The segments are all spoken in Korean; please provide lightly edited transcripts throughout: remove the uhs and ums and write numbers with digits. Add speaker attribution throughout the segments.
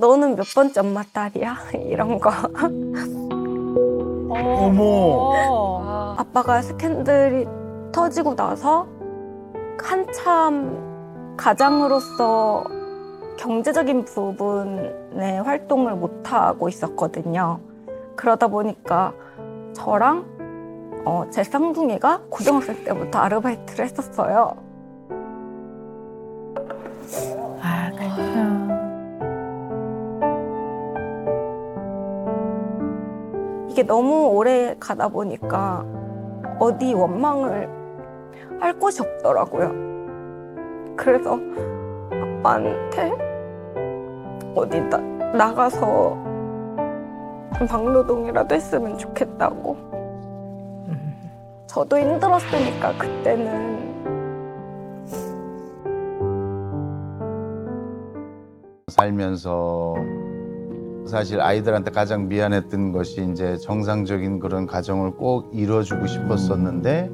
Speaker 1: 너는 몇 번째 엄마 딸이야? 이런 거.
Speaker 2: 어머.
Speaker 1: 아빠가 스캔들이 터지고 나서 한참 가장으로서 경제적인 부분에 활동을 못하고 있었거든요. 그러다 보니까 저랑 제 쌍둥이가 고등학생 때부터 아르바이트를 했었어요.
Speaker 2: 아, 그렇구나.
Speaker 1: 이게 너무 오래 가다 보니까 어디 원망을 할 곳이 없더라고요. 그래서 아빠한테 어디 나가서 막노동이라도 했으면 좋겠다고. 저도 힘들었으니까 그때는.
Speaker 3: 살면서 사실 아이들한테 가장 미안했던 것이 이제 정상적인 그런 가정을 꼭 이뤄주고 싶었었는데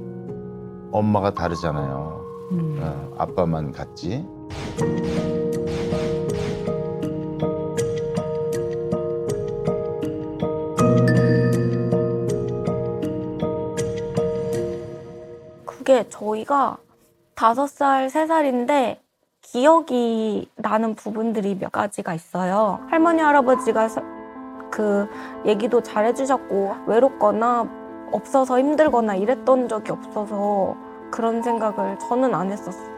Speaker 3: 엄마가 다르잖아요. 아빠만 같지.
Speaker 1: 그게 저희가 5살, 3살인데 기억이 나는 부분들이 몇 가지가 있어요. 할머니, 할아버지가 그 얘기도 잘해주셨고 외롭거나 없어서 힘들거나 이랬던 적이 없어서 그런 생각을 저는 안 했었어요.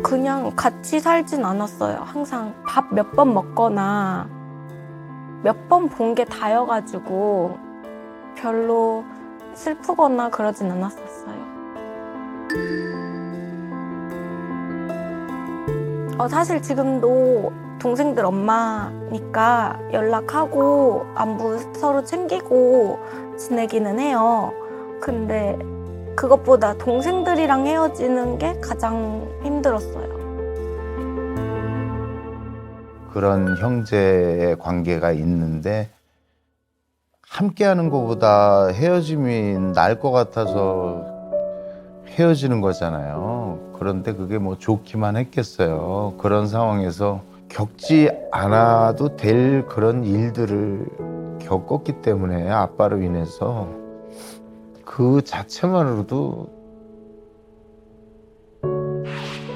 Speaker 1: 그냥 같이 살진 않았어요. 항상 밥 몇 번 먹거나 몇 번 본 게 다여가지고 별로 슬프거나 그러진 않았었어요. 사실 지금도 동생들 엄마니까 연락하고 안부 서로 챙기고 지내기는 해요. 근데 그것보다 동생들이랑 헤어지는 게 가장 힘들었어요.
Speaker 3: 그런 형제의 관계가 있는데 함께하는 것보다 헤어짐이 나을 것 같아서 헤어지는 거잖아요. 그런데 그게 뭐 좋기만 했겠어요. 그런 상황에서 겪지 않아도 될 그런 일들을 겪었기 때문에 아빠로 인해서 그 자체만으로도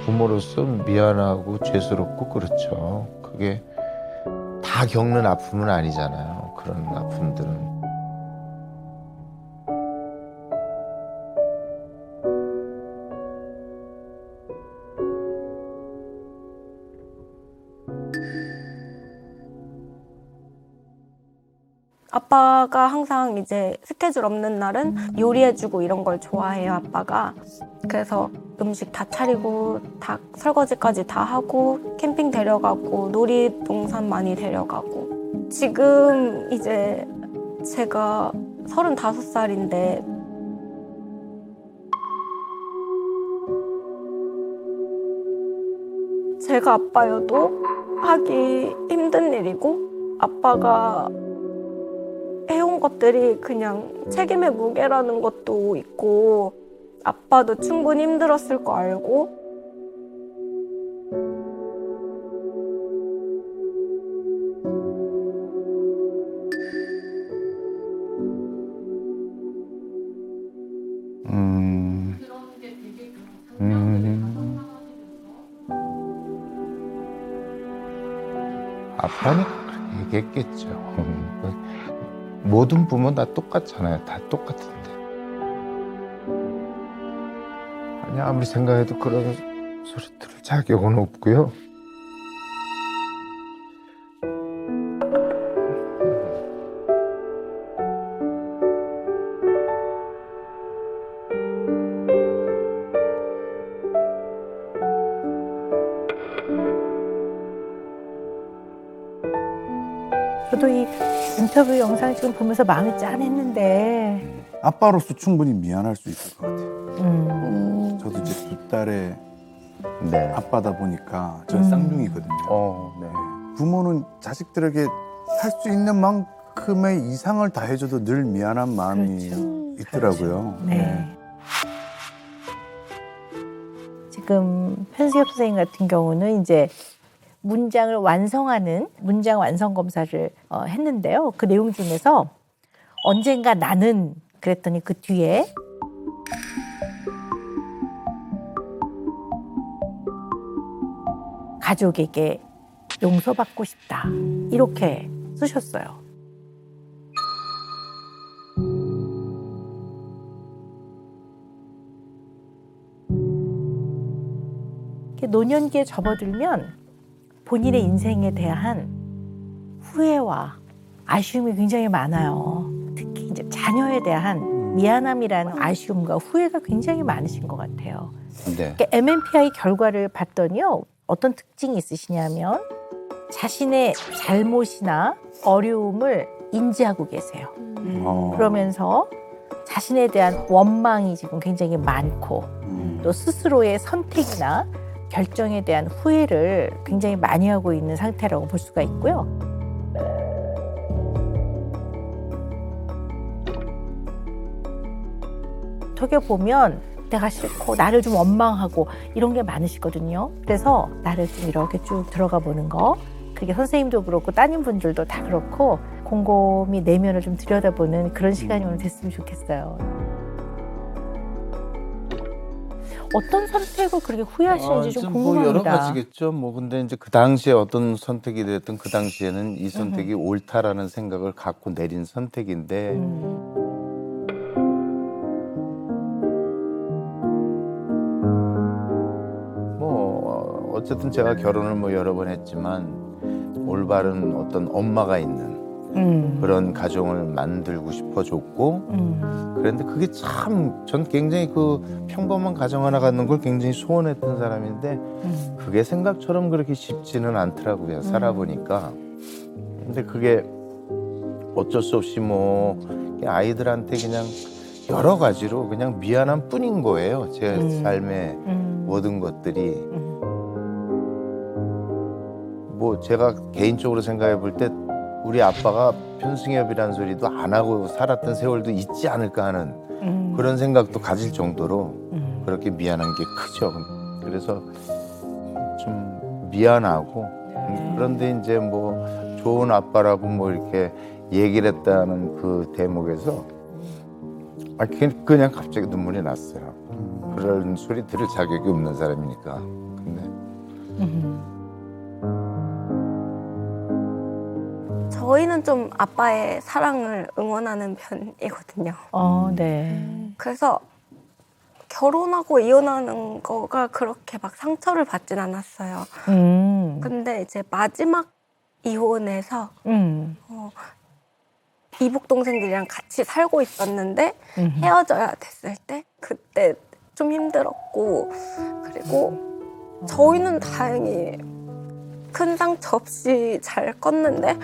Speaker 3: 부모로서 미안하고 죄스럽고 그렇죠. 그게 다 겪는 아픔은 아니잖아요. 그런 아픔들은.
Speaker 1: 아빠가 항상 이제 스케줄 없는 날은 요리해주고 이런 걸 좋아해요, 아빠가. 그래서 음식 다 차리고 다 설거지까지 다 하고 캠핑 데려가고 놀이동산 많이 데려가고. 지금 이제 제가 35살인데 제가 아빠여도 하기 힘든 일이고 아빠가 해온 것들이 그냥 책임의 무게라는 것도 있고 아빠도 충분히 힘들었을 거 알고
Speaker 3: 아빠니까 얘기했겠죠. 모든 부모 다 똑같잖아요. 다 똑같은데. 아니 아무리 생각해도 그런 소리 들을 자격은 없고요.
Speaker 2: 저도 이 인터뷰 영상 지금 보면서 마음이 짠했는데.
Speaker 4: 아빠로서 충분히 미안할 수 있을 것 같아요. 저도 이제 두 딸의
Speaker 3: 네.
Speaker 4: 아빠다 보니까 전 쌍둥이거든요.
Speaker 3: 네.
Speaker 4: 부모는 자식들에게 할 수 있는 만큼의 이상을 다 해줘도 늘 미안한 마음이
Speaker 2: 그렇죠.
Speaker 4: 있더라고요.
Speaker 2: 네. 지금 편수엽 선생님 같은 경우는 이제 문장 완성 검사를 했는데요. 그 내용 중에서 언젠가 나는 그랬더니 그 뒤에 가족에게 용서받고 싶다. 이렇게 쓰셨어요. 이렇게 노년기에 접어들면 본인의 인생에 대한 후회와 아쉬움이 굉장히 많아요. 특히 이제 자녀에 대한 미안함이라는 아쉬움과 후회가 굉장히 많으신 것 같아요.
Speaker 3: 네.
Speaker 2: 그러니까 MMPI 결과를 봤더니요. 어떤 특징이 있으시냐면 자신의 잘못이나 어려움을 인지하고 계세요. 그러면서 자신에 대한 원망이 지금 굉장히 많고 또 스스로의 선택이나 결정에 대한 후회를 굉장히 많이 하고 있는 상태라고 볼 수가 있고요. 어떻게 보면 내가 싫고 나를 좀 원망하고 이런 게 많으시거든요. 그래서 나를 좀 이렇게 쭉 들어가 보는 거, 그게 선생님도 그렇고 따님분들도 다 그렇고 곰곰이 내면을 좀 들여다보는 그런 시간이 오늘 됐으면 좋겠어요. 어떤 선택을 그렇게 후회하시는지 좀
Speaker 3: 뭐
Speaker 2: 궁금합니다.
Speaker 3: 여러 가지겠죠. 뭐 근데 이제 그 당시에 어떤 선택이 됐든 그 당시에는 이 선택이 옳다라는 생각을 갖고 내린 선택인데 뭐 어쨌든 제가 결혼을 뭐 여러 번 했지만 올바른 어떤 엄마가 있는 그런 가정을 만들고 싶어졌고 그런데 그게 참 전 굉장히 그 평범한 가정 하나 갖는 걸 굉장히 소원했던 사람인데 그게 생각처럼 그렇게 쉽지는 않더라고요. 살아보니까. 근데 그게 어쩔 수 없이 뭐 아이들한테 그냥 여러 가지로 그냥 미안한 뿐인 거예요. 제 삶의 모든 것들이. 뭐 제가 개인적으로 생각해 볼 때 우리 아빠가 편승엽이라는 소리도 안 하고 살았던 세월도 있지 않을까 하는 그런 생각도 가질 정도로 그렇게 미안한 게 크죠. 그래서 좀 미안하고 그런데 이제 뭐 좋은 아빠라고 뭐 이렇게 얘기를 했다는 그 대목에서 그냥 갑자기 눈물이 났어요. 그런 소리 들을 자격이 없는 사람이니까. 근데
Speaker 1: 저희는 좀 아빠의 사랑을 응원하는 편이거든요.
Speaker 2: 네.
Speaker 1: 그래서 결혼하고 이혼하는 거가 그렇게 막 상처를 받진 않았어요. 근데 이제 마지막 이혼에서 이복 동생들이랑 같이 살고 있었는데 헤어져야 됐을 때 그때 좀 힘들었고, 그리고 저희는 다행히 큰 상처 없이 잘 껐는데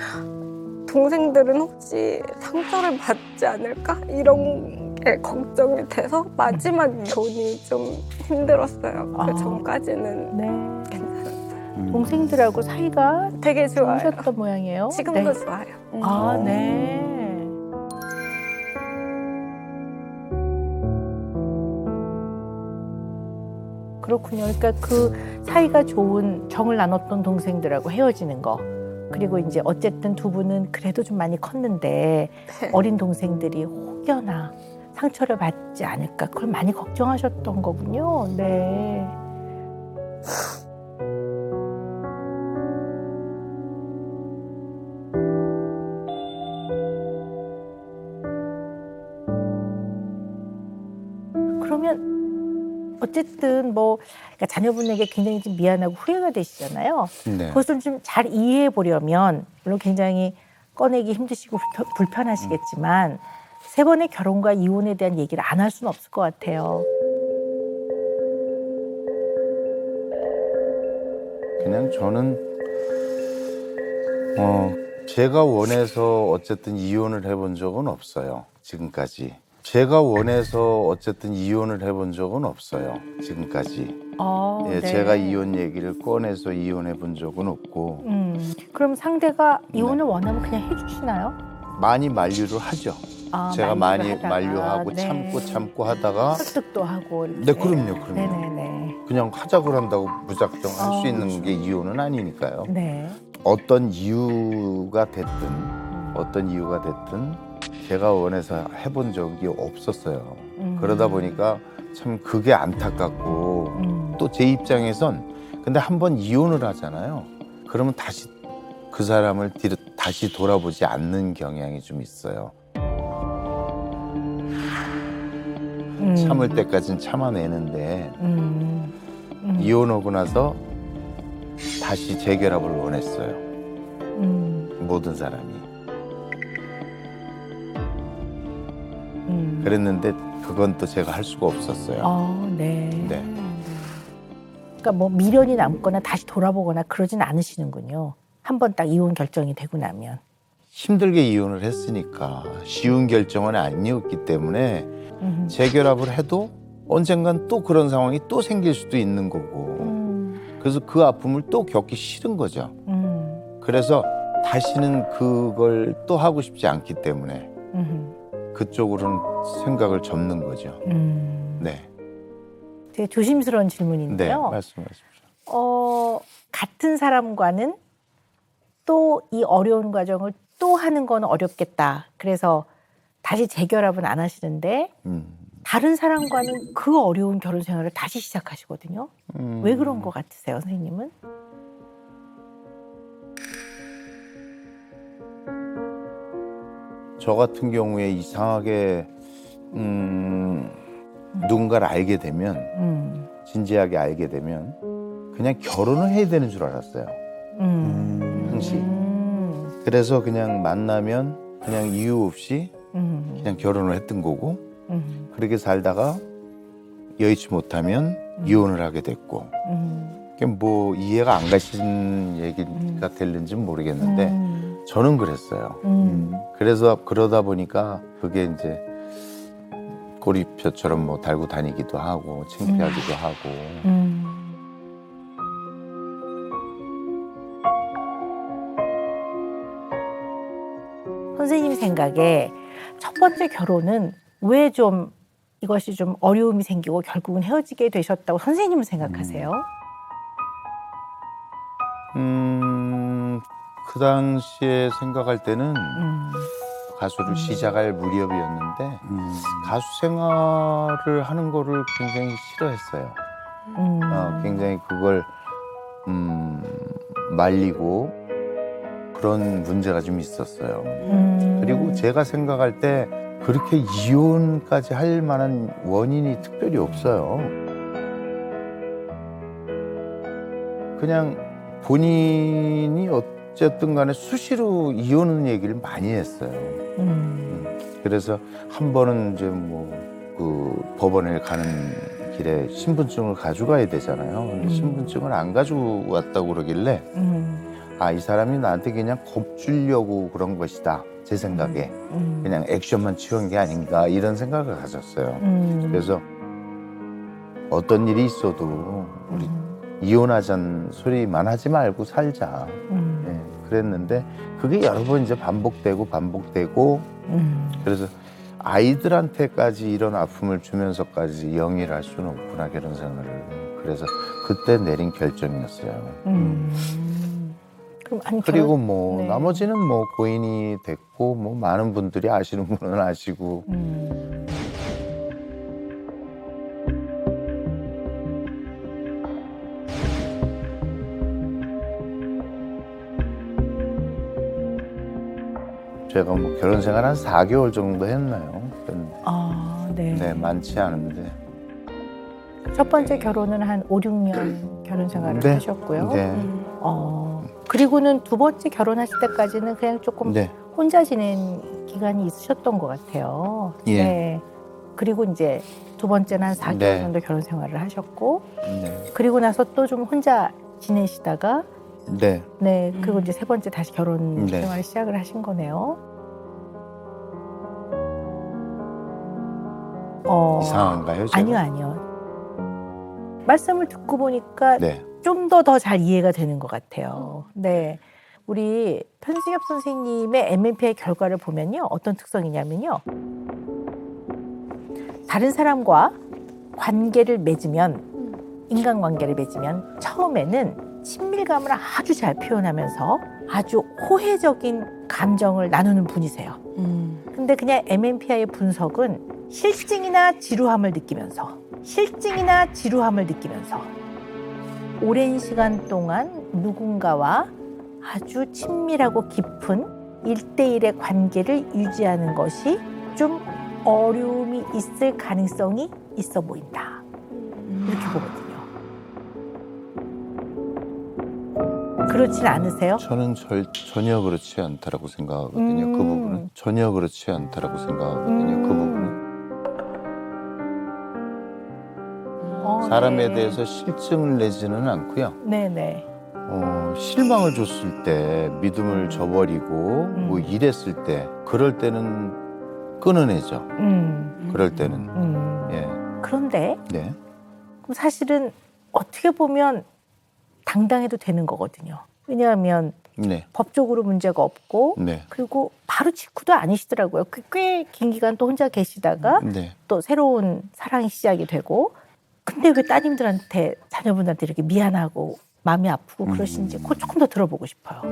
Speaker 1: 동생들은 혹시 상처를 받지 않을까? 이런 게 걱정이 돼서 마지막 이혼이 좀 힘들었어요. 그 전까지는
Speaker 2: 네.
Speaker 1: 괜찮았어요.
Speaker 2: 동생들하고 사이가
Speaker 1: 되게 좋아요.
Speaker 2: 좋으셨던 모양이에요.
Speaker 1: 지금도
Speaker 2: 네.
Speaker 1: 좋아요.
Speaker 2: 아, 네. 그렇군요. 그러니까 그 사이가 좋은 정을 나눴던 동생들하고 헤어지는 거. 그리고 이제 어쨌든 두 분은 그래도 좀 많이 컸는데 어린 동생들이 혹여나 상처를 받지 않을까 그걸 많이 걱정하셨던 거군요. 네. 그러면 어쨌든 뭐 그러니까 자녀분에게 굉장히 좀 미안하고 후회가 되시잖아요.
Speaker 3: 네.
Speaker 2: 그것을 좀 잘 이해해 보려면 물론 굉장히 꺼내기 힘드시고 불편하시겠지만 세 번의 결혼과 이혼에 대한 얘기를 안 할 수는 없을 것 같아요.
Speaker 3: 그냥 저는 제가 원해서 어쨌든 이혼을 해본 적은 없어요. 지금까지. 제가 원해서 어쨌든 이혼을 해본 적은 없어요. 지금까지. 예,
Speaker 2: 네.
Speaker 3: 제가 이혼 얘기를 꺼내서 이혼해 본 적은 없고
Speaker 2: 그럼 상대가 이혼을 원하면 그냥 해주시나요?
Speaker 3: 많이 만류를 하죠. 제가 많이
Speaker 2: 하다가,
Speaker 3: 만류하고
Speaker 2: 네.
Speaker 3: 참고 하다가
Speaker 2: 설득도 하고. 이렇게.
Speaker 3: 네, 그럼요.
Speaker 2: 네네네.
Speaker 3: 그냥 하자고 한다고 무작정 할 수 있는
Speaker 2: 그렇죠.
Speaker 3: 게 이혼은 아니니까요.
Speaker 2: 네.
Speaker 3: 어떤 이유가 됐든 제가 원해서 해본 적이 없었어요. 그러다 보니까 참 그게 안타깝고 또 제 입장에선 근데 한번 이혼을 하잖아요. 그러면 다시 그 사람을 다시 돌아보지 않는 경향이 좀 있어요. 참을 때까지는 참아내는데 이혼하고 나서 다시 재결합을 원했어요. 모든 사람이. 그랬는데 그건 또 제가 할 수가 없었어요.
Speaker 2: 네.
Speaker 3: 네.
Speaker 2: 그러니까 뭐 미련이 남거나 다시 돌아보거나 그러진 않으시는군요. 한 번 딱 이혼 결정이 되고 나면.
Speaker 3: 힘들게 이혼을 했으니까 쉬운 결정은 아니었기 때문에 재결합을 해도 언젠간 또 그런 상황이 또 생길 수도 있는 거고 그래서 그 아픔을 또 겪기 싫은 거죠. 그래서 다시는 그걸 또 하고 싶지 않기 때문에 그쪽으로는 생각을 접는 거죠. 네.
Speaker 2: 되게 조심스러운
Speaker 3: 네,
Speaker 2: 질문인데요.
Speaker 3: 말씀하십시오.
Speaker 2: 같은 사람과는 또 이 어려운 과정을 또 하는 건 어렵겠다. 그래서 다시 재결합은 안 하시는데 다른 사람과는 그 어려운 결혼 생활을 다시 시작하시거든요. 왜 그런 것 같으세요, 선생님은?
Speaker 3: 저 같은 경우에 이상하게 누군가를 알게 되면 진지하게 알게 되면 그냥 결혼을 해야 되는 줄 알았어요. 항시. 그래서 그냥 만나면 그냥 이유 없이 그냥 결혼을 했던 거고 그렇게 살다가 여의치 못하면 이혼을 하게 됐고 그게 뭐 이해가 안 가시는 얘기가 될는지는 모르겠는데 저는 그랬어요. 그래서 그러다 보니까 그게 이제 꼬리표처럼 뭐 달고 다니기도 하고 창피하기도 하고
Speaker 2: 선생님 생각에 첫 번째 결혼은 왜 좀 이것이 좀 어려움이 생기고 결국은 헤어지게 되셨다고 선생님은 생각하세요?
Speaker 3: 그 당시에 생각할 때는 가수를 시작할 무렵이었는데 가수 생활을 하는 거를 굉장히 싫어했어요. 굉장히 그걸 말리고 그런 문제가 좀 있었어요. 그리고 제가 생각할 때 그렇게 이혼까지 할 만한 원인이 특별히 없어요. 그냥 본인이 어쨌든 간에 수시로 이혼 얘기를 많이 했어요. 그래서 한 번은 이제 뭐 그 법원에 가는 길에 신분증을 가져가야 되잖아요. 근데 신분증을 안 가지고 왔다고 그러길래 이 사람이 나한테 그냥 겁주려고 그런 것이다. 제 생각에. 그냥 액션만 취한 게 아닌가 이런 생각을 가졌어요. 그래서 어떤 일이 있어도 우리 이혼하자는 소리만 하지 말고 살자. 예, 그랬는데 그게 여러 번 이제 반복되고 그래서 아이들한테까지 이런 아픔을 주면서까지 영위를 할 수는 없구나 결혼 생활을. 그래서 그때 내린 결정이었어요.
Speaker 2: 그럼 아니,
Speaker 3: 그리고 뭐
Speaker 2: 네.
Speaker 3: 나머지는 뭐 고인이 됐고 뭐 많은 분들이 아시는 분은 아시고 제가 뭐 결혼 생활 한 4개월 정도 했나요?
Speaker 2: 네.
Speaker 3: 네, 많지 않은데.
Speaker 2: 첫 번째 결혼은 한 5, 6년 결혼 생활을
Speaker 3: 네.
Speaker 2: 하셨고요.
Speaker 3: 네.
Speaker 2: 그리고는 두 번째 결혼하실 때까지는 그냥 조금
Speaker 3: 네.
Speaker 2: 혼자 지낸 기간이 있으셨던 것 같아요.
Speaker 3: 예.
Speaker 2: 네. 그리고 이제 두 번째는 한 4개월
Speaker 3: 네.
Speaker 2: 정도 결혼 생활을 하셨고,
Speaker 3: 네.
Speaker 2: 그리고 나서 또 좀 혼자 지내시다가,
Speaker 3: 네.
Speaker 2: 네. 그리고 이제 세 번째 다시 결혼
Speaker 3: 네.
Speaker 2: 생활을 시작을 하신 거네요.
Speaker 3: 이상한가요? 제가?
Speaker 2: 아니요. 말씀을 듣고 보니까
Speaker 3: 네.
Speaker 2: 좀 더 잘 이해가 되는 것 같아요. 네. 우리 편승엽 선생님의 MMPI 결과를 보면요. 어떤 특성이냐면요. 다른 사람과 관계를 맺으면, 인간관계를 맺으면 처음에는 친밀감을 아주 잘 표현하면서 아주 호혜적인 감정을 나누는 분이세요. 근데 그냥 MMPI의 분석은 실증이나 지루함을 느끼면서 오랜 시간 동안 누군가와 아주 친밀하고 깊은 1대1의 관계를 유지하는 것이 좀 어려움이 있을 가능성이 있어 보인다. 이렇게 보거든요. 그렇진 않으세요?
Speaker 3: 저는 전혀 그렇지 않다라고 생각하거든요. 그 부분은 전혀 그렇지 않다라고 생각하거든요. 그 부분은 사람에
Speaker 2: 네.
Speaker 3: 대해서 실증을 내지는 않고요.
Speaker 2: 네네.
Speaker 3: 실망을 줬을 때 믿음을 저버리고 뭐 이랬을 때 그럴 때는 끊어내죠. 그럴 때는 예.
Speaker 2: 그런데
Speaker 3: 네.
Speaker 2: 그럼 사실은 어떻게 보면 당당해도 되는 거거든요. 왜냐하면
Speaker 3: 네.
Speaker 2: 법적으로 문제가 없고
Speaker 3: 네.
Speaker 2: 그리고 바로 직후도 아니시더라고요. 꽤 긴 기간 또 혼자 계시다가
Speaker 3: 네.
Speaker 2: 또 새로운 사랑이 시작이 되고 근데 왜 따님들한테 자녀분한테 이렇게 미안하고 마음이 아프고 그러신지 그걸 조금 더 들어보고 싶어요.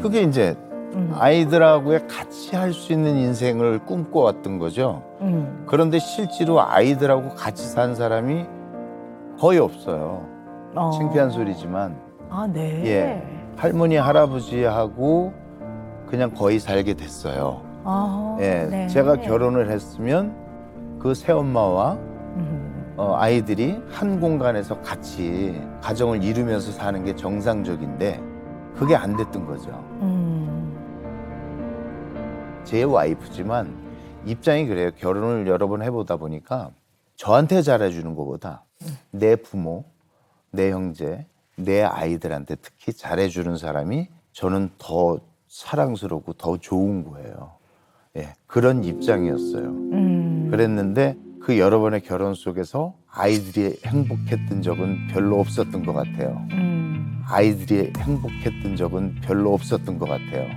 Speaker 3: 그게 이제 아이들하고의 같이 할 수 있는 인생을 꿈꿔왔던 거죠. 그런데 실제로 아이들하고 같이 산 사람이 거의 없어요. 창피한 소리지만
Speaker 2: 아, 네.
Speaker 3: 예. 할머니 할아버지하고 그냥 거의 살게 됐어요.
Speaker 2: 아,
Speaker 3: 예.
Speaker 2: 네.
Speaker 3: 제가 결혼을 했으면 그 새엄마와 아이들이 한 공간에서 같이 가정을 이루면서 사는 게 정상적인데 그게 안 됐던 거죠. 제 와이프지만 입장이 그래요. 결혼을 여러 번 해보다 보니까 저한테 잘해주는 것보다 내 부모, 내 형제, 내 아이들한테 특히 잘해주는 사람이 저는 더 사랑스럽고 더 좋은 거예요. 예, 그런 입장이었어요. 그랬는데 그 여러 번의 결혼 속에서 아이들이 행복했던 적은 별로 없었던 것 같아요. 아이들이 행복했던 적은 별로 없었던 것 같아요.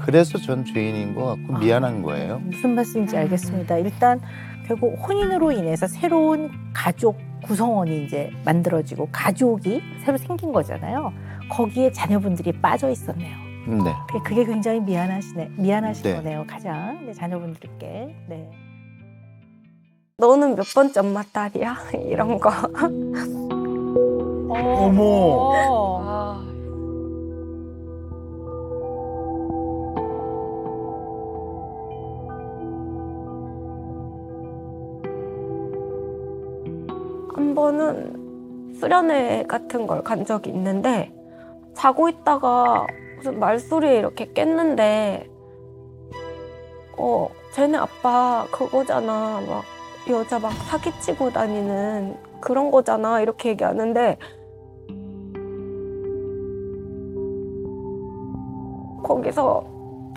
Speaker 3: 그래서 전 죄인인 것 같고 미안한 거예요.
Speaker 2: 무슨 말씀인지 알겠습니다. 일단 결국 혼인으로 인해서 새로운 가족 구성원이 이제 만들어지고 가족이 새로 생긴 거잖아요. 거기에 자녀분들이 빠져 있었네요.
Speaker 3: 네.
Speaker 2: 그게 굉장히 미안하신
Speaker 3: 네.
Speaker 2: 거네요. 가장 네, 자녀분들께. 네.
Speaker 1: 너는 몇 번째 엄마 딸이야? 이런 거.
Speaker 3: 어머.
Speaker 1: 한 번은 수련회 같은 걸 간 적이 있는데 자고 있다가 무슨 말소리에 이렇게 깼는데 쟤네 아빠 그거잖아. 막 여자 막 사기치고 다니는 그런 거잖아. 이렇게 얘기하는데 거기서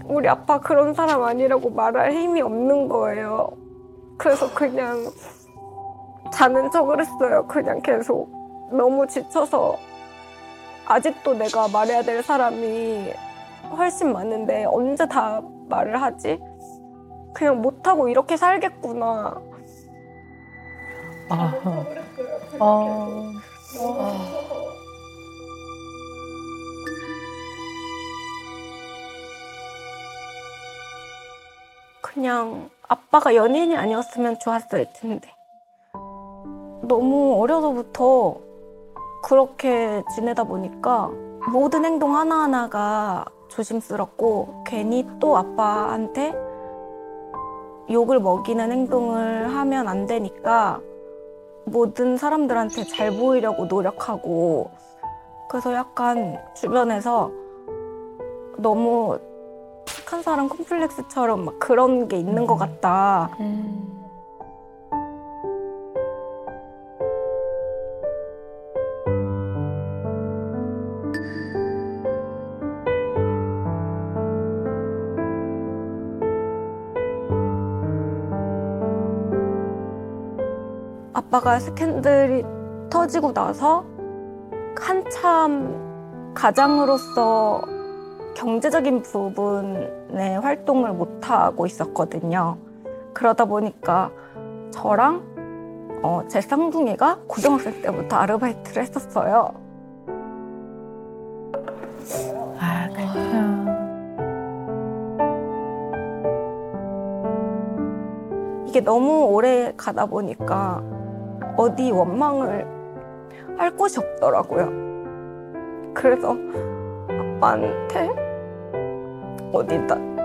Speaker 1: 우리 아빠 그런 사람 아니라고 말할 힘이 없는 거예요. 그래서 그냥 자는 척을 했어요. 그냥 계속. 너무 지쳐서 아직도 내가 말해야 될 사람이 훨씬 많은데 언제 다 말을 하지? 그냥 못하고 이렇게 살겠구나. 그냥 아빠가 연예인이 아니었으면 좋았을 텐데. 너무 어려서부터 그렇게 지내다 보니까 모든 행동 하나하나가 조심스럽고 괜히 또 아빠한테 욕을 먹이는 행동을 하면 안 되니까 모든 사람들한테 잘 보이려고 노력하고 그래서 약간 주변에서 너무 착한 사람 콤플렉스처럼 막 그런 게 있는 것 같다. 아빠가 스캔들이 터지고 나서 한참 가장으로서 경제적인 부분의 활동을 못하고 있었거든요. 그러다 보니까 저랑 제 쌍둥이가 고등학생 때부터 아르바이트를 했었어요.
Speaker 2: 아, 그렇구나.
Speaker 1: 이게 너무 오래 가다 보니까 어디 원망을 할 곳이 없더라고요. 그래서 아빠한테 어디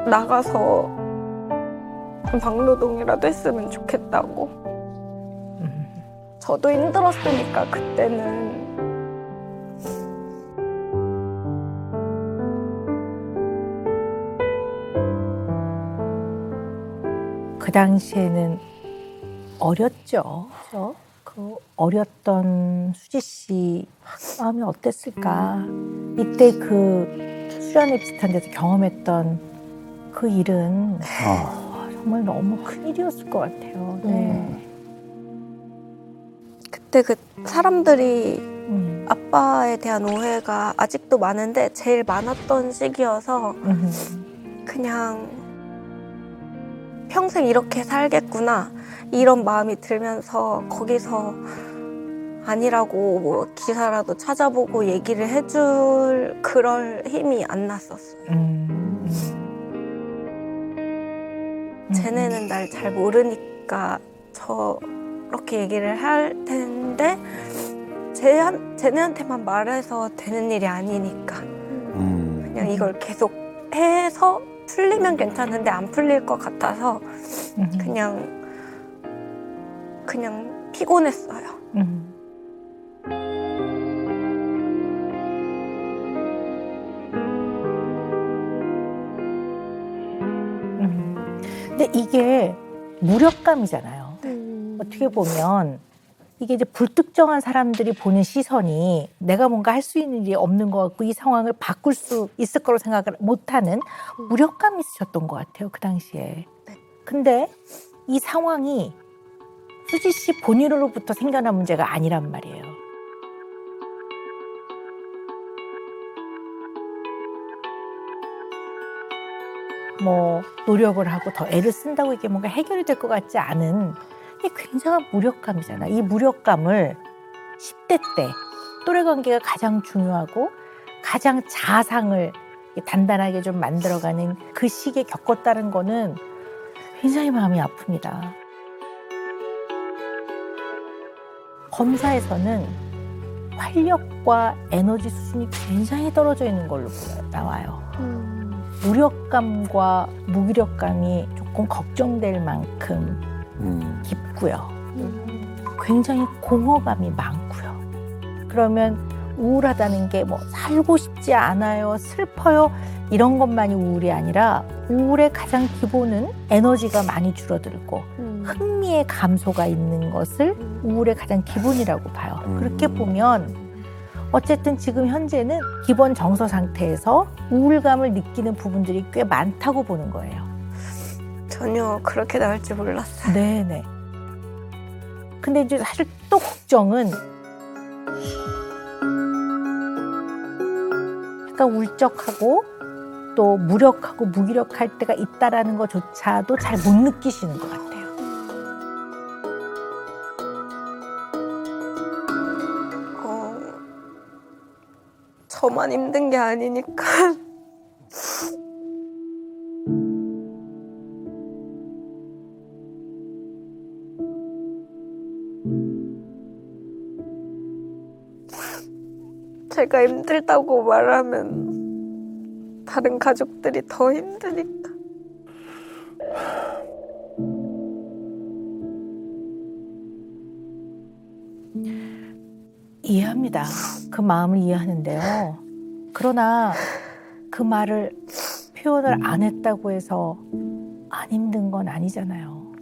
Speaker 1: 나가서 막노동이라도 했으면 좋겠다고. 저도 힘들었으니까 그때는.
Speaker 2: 그 당시에는 어렸죠. 그죠? 그 어렸던 수지 씨 마음이 어땠을까? 이때 그 수련회 비슷한 데서 경험했던 그 일은 정말 너무 큰 일이었을 것 같아요. 네.
Speaker 1: 그때 그 사람들이 아빠에 대한 오해가 아직도 많은데 제일 많았던 시기여서 그냥 평생 이렇게 살겠구나 이런 마음이 들면서 거기서 아니라고 뭐 기사라도 찾아보고 얘기를 해줄 그럴 힘이 안 났었어요. 쟤네는 날 잘 모르니까 저렇게 얘기를 할 텐데 쟤네한테만 말해서 되는 일이 아니니까 그냥 이걸 계속 해서 풀리면 괜찮은데 안 풀릴 것 같아서 그냥 피곤했어요.
Speaker 2: 근데 이게 무력감이잖아요. 어떻게 보면 이게 이제 불특정한 사람들이 보는 시선이 내가 뭔가 할 수 있는 일이 없는 것 같고 이 상황을 바꿀 수 있을 거로 생각을 못하는 무력감이 있으셨던 것 같아요. 그 당시에.
Speaker 1: 네.
Speaker 2: 근데 이 상황이 수지 씨 본인으로부터 생겨난 문제가 아니란 말이에요. 뭐 노력을 하고 더 애를 쓴다고 이게 뭔가 해결이 될 것 같지 않은 이게 굉장한 무력감이잖아. 이 무력감을 10대 때 또래 관계가 가장 중요하고 가장 자상을 단단하게 좀 만들어가는 그 시기에 겪었다는 거는 굉장히 마음이 아픕니다. 검사에서는 활력과 에너지 수준이 굉장히 떨어져 있는 걸로 나와요. 무력감과 무기력감이 조금 걱정될 만큼 깊고요. 굉장히 공허감이 많고요. 그러면 우울하다는 게 뭐 살고 싶지 않아요, 슬퍼요 이런 것만이 우울이 아니라 우울의 가장 기본은 에너지가 많이 줄어들고 흥미의 감소가 있는 것을 우울의 가장 기본이라고 봐요. 그렇게 보면 어쨌든 지금 현재는 기본 정서 상태에서 우울감을 느끼는 부분들이 꽤 많다고 보는 거예요.
Speaker 1: 전혀 그렇게 나올 줄 몰랐어요.
Speaker 2: 네네. 근데 이제 사실 또 걱정은 약간 울적하고 또 무력하고 무기력할 때가 있다라는 것조차도 잘 못 느끼시는 것 같아요.
Speaker 1: 저만 힘든 게 아니니까. 제가 힘들다고 말하면 다른 가족들이 더 힘드니까.
Speaker 2: 이해합니다. 그 마음을 이해하는데요. 그러나 그 말을 표현을 안 했다고 해서 안 힘든 건 아니잖아요.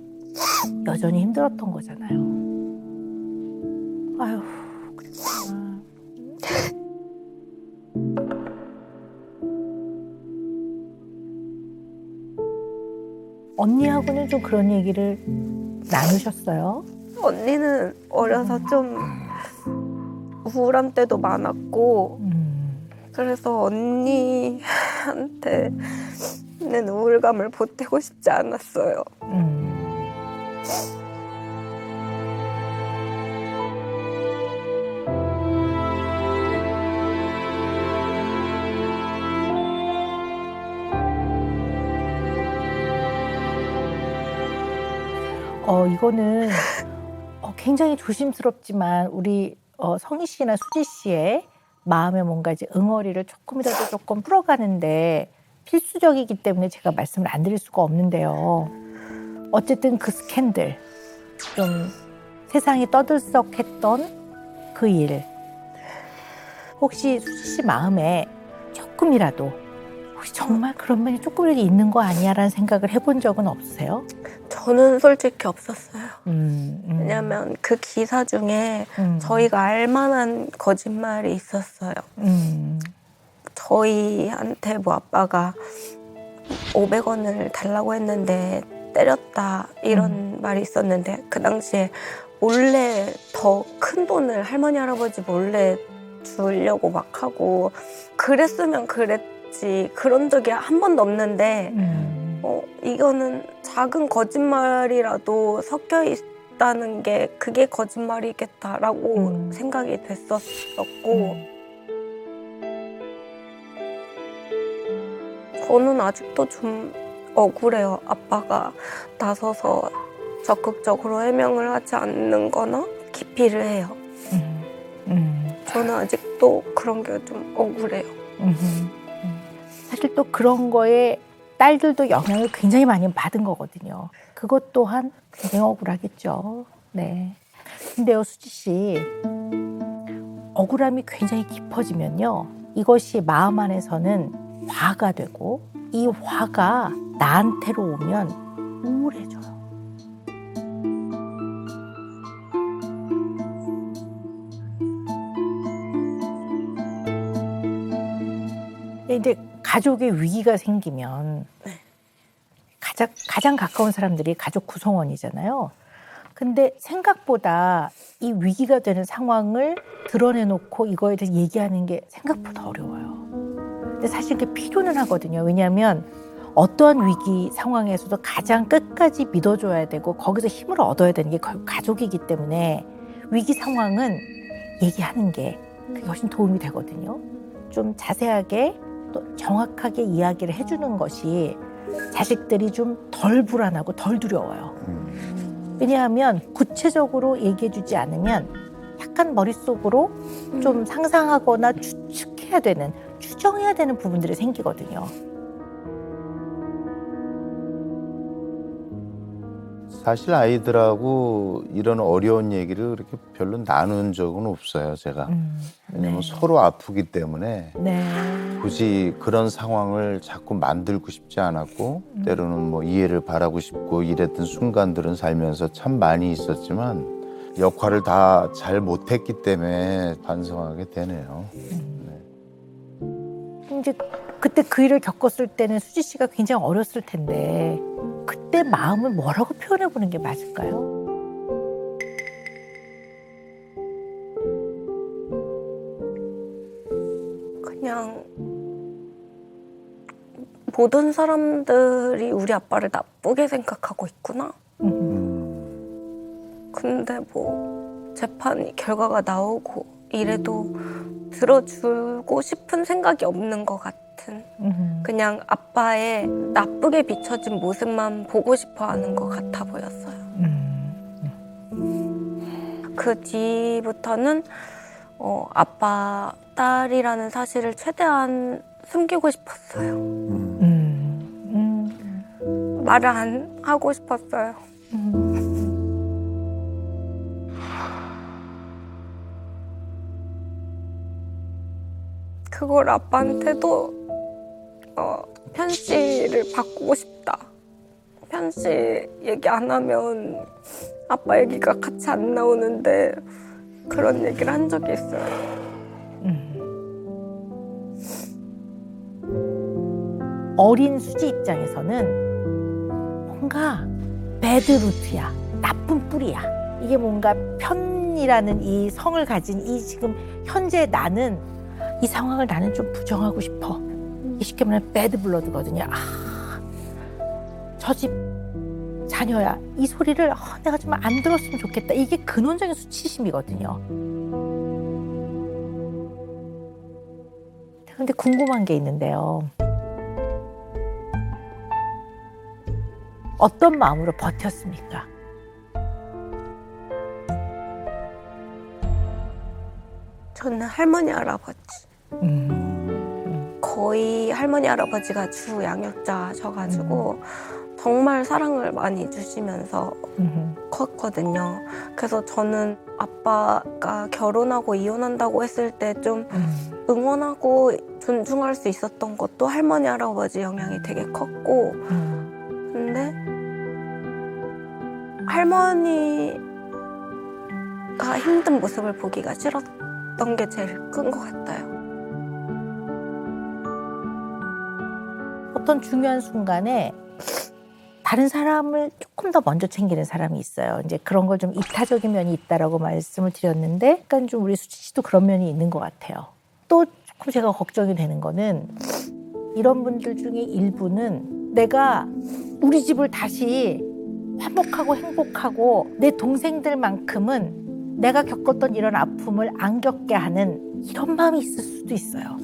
Speaker 2: 여전히 힘들었던 거잖아요. 아휴, 그랬구나. 언니하고는 좀 그런 얘기를 나누셨어요?
Speaker 1: 언니는 어려서 좀 우울한 때도 많았고 그래서 언니한테는 우울감을 보태고 싶지 않았어요.
Speaker 2: 이거는 굉장히 조심스럽지만 우리 성희 씨나 수지 씨의 마음에 뭔가 이제 응어리를 조금이라도 조금 풀어가는데 필수적이기 때문에 제가 말씀을 안 드릴 수가 없는데요. 어쨌든 그 스캔들, 좀 세상이 떠들썩했던 그 일, 혹시 수지 씨 마음에 조금이라도 혹시 정말 그런 면이 조금이라도 있는 거 아니야라는 생각을 해본 적은 없으세요?
Speaker 1: 저는 솔직히 없었어요. 왜냐면 그 기사 중에 저희가 알만한 거짓말이 있었어요. 저희한테 뭐 아빠가 500원을 달라고 했는데 때렸다 이런 말이 있었는데 그 당시에 몰래 더 큰 돈을 할머니 할아버지 몰래 주려고 막 하고 그랬으면 그랬지 그런 적이 한 번도 없는데 이거는 작은 거짓말이라도 섞여 있다는 게 그게 거짓말이겠다라고 생각이 됐었었고 저는 아직도 좀 억울해요. 아빠가 나서서 적극적으로 해명을 하지 않는 거나 기피를 해요. 저는 아직도 그런 게 좀 억울해요.
Speaker 2: 사실 또 그런 거에 딸들도 영향을 굉장히 많이 받은 거거든요. 그것 또한 굉장히 억울하겠죠. 네. 근데요, 수지 씨, 억울함이 굉장히 깊어지면요, 이것이 마음 안에서는 화가 되고 이 화가 나한테로 오면 우울해져요. 이제 가족의 위기가 생기면 가장 가까운 사람들이 가족 구성원이잖아요. 근데 생각보다 이 위기가 되는 상황을 드러내놓고 이거에 대해서 얘기하는 게 생각보다 어려워요. 근데 사실 그게 필요는 하거든요. 왜냐하면 어떠한 위기 상황에서도 가장 끝까지 믿어줘야 되고 거기서 힘을 얻어야 되는 게 가족이기 때문에 위기 상황은 얘기하는 게 그게 훨씬 도움이 되거든요. 좀 자세하게 또 정확하게 이야기를 해주는 것이 자식들이 좀 덜 불안하고 덜 두려워요. 왜냐하면 구체적으로 얘기해주지 않으면 약간 머릿속으로 좀 상상하거나 추측해야 되는, 추정해야 되는 부분들이 생기거든요.
Speaker 3: 사실 아이들하고 이런 어려운 얘기를 그렇게 별로 나눈 적은 없어요, 제가. 왜냐면 서로 아프기 때문에 굳이 그런 상황을 자꾸 만들고 싶지 않았고 때로는 뭐 이해를 바라고 싶고 이랬던 순간들은 살면서 참 많이 있었지만 역할을 다 잘 못했기 때문에 반성하게 되네요.
Speaker 2: 이제 그때 그 일을 겪었을 때는 수지 씨가 굉장히 어렸을 텐데 그때 마음을 뭐라고 표현해 보는 게 맞을까요?
Speaker 1: 그냥 모든 사람들이 우리 아빠를 나쁘게 생각하고 있구나. 근데 뭐 재판 결과가 나오고 이래도 들어주고 싶은 생각이 없는 것 같은 그냥 아빠의 나쁘게 비춰진 모습만 보고 싶어 하는 것 같아 보였어요. 그 뒤부터는 아빠 딸이라는 사실을 최대한 숨기고 싶었어요. 말을 안 하고 싶었어요. 그걸 아빠한테도 편지를 바꾸고 싶다. 편지 얘기 안 하면 아빠 얘기가 같이 안 나오는데 그런 얘기를 한 적이 있어요.
Speaker 2: 어린 수지 입장에서는 뭔가 배드 루트야, 나쁜 뿌리야. 이게 뭔가 편이라는 이 성을 가진 이 지금 현재 나는 이 상황을 나는 좀 부정하고 싶어. 이게 쉽게 말하면 배드 블러드거든요. 저 집 자녀야. 이 소리를 내가 좀 안 들었으면 좋겠다. 이게 근원적인 수치심이거든요. 그런데 궁금한 게 있는데요. 어떤 마음으로 버텼습니까?
Speaker 1: 저는 할머니 할아버지. 거의 할머니 할아버지가 주 양육자셔가지고 정말 사랑을 많이 주시면서 컸거든요. 그래서 저는 아빠가 결혼하고 이혼한다고 했을 때 좀 응원하고 존중할 수 있었던 것도 할머니 할아버지 영향이 되게 컸고, 근데 할머니가 힘든 모습을 보기가 싫었던 게 제일 큰 것 같아요.
Speaker 2: 어떤 중요한 순간에 다른 사람을 조금 더 먼저 챙기는 사람이 있어요. 이제 그런 걸 좀 이타적인 면이 있다라고 말씀을 드렸는데, 약간 좀 우리 수지 씨도 그런 면이 있는 것 같아요. 또 조금 제가 걱정이 되는 거는 이런 분들 중에 일부는 내가 우리 집을 다시 화목하고 행복하고 내 동생들만큼은 내가 겪었던 이런 아픔을 안 겪게 하는 이런 마음이 있을 수도 있어요.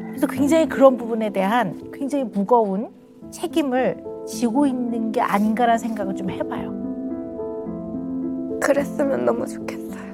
Speaker 2: 그래서 굉장히 그런 부분에 대한 굉장히 무거운 책임을 지고 있는 게 아닌가라는 생각을 좀 해봐요.
Speaker 1: 그랬으면 너무 좋겠어요.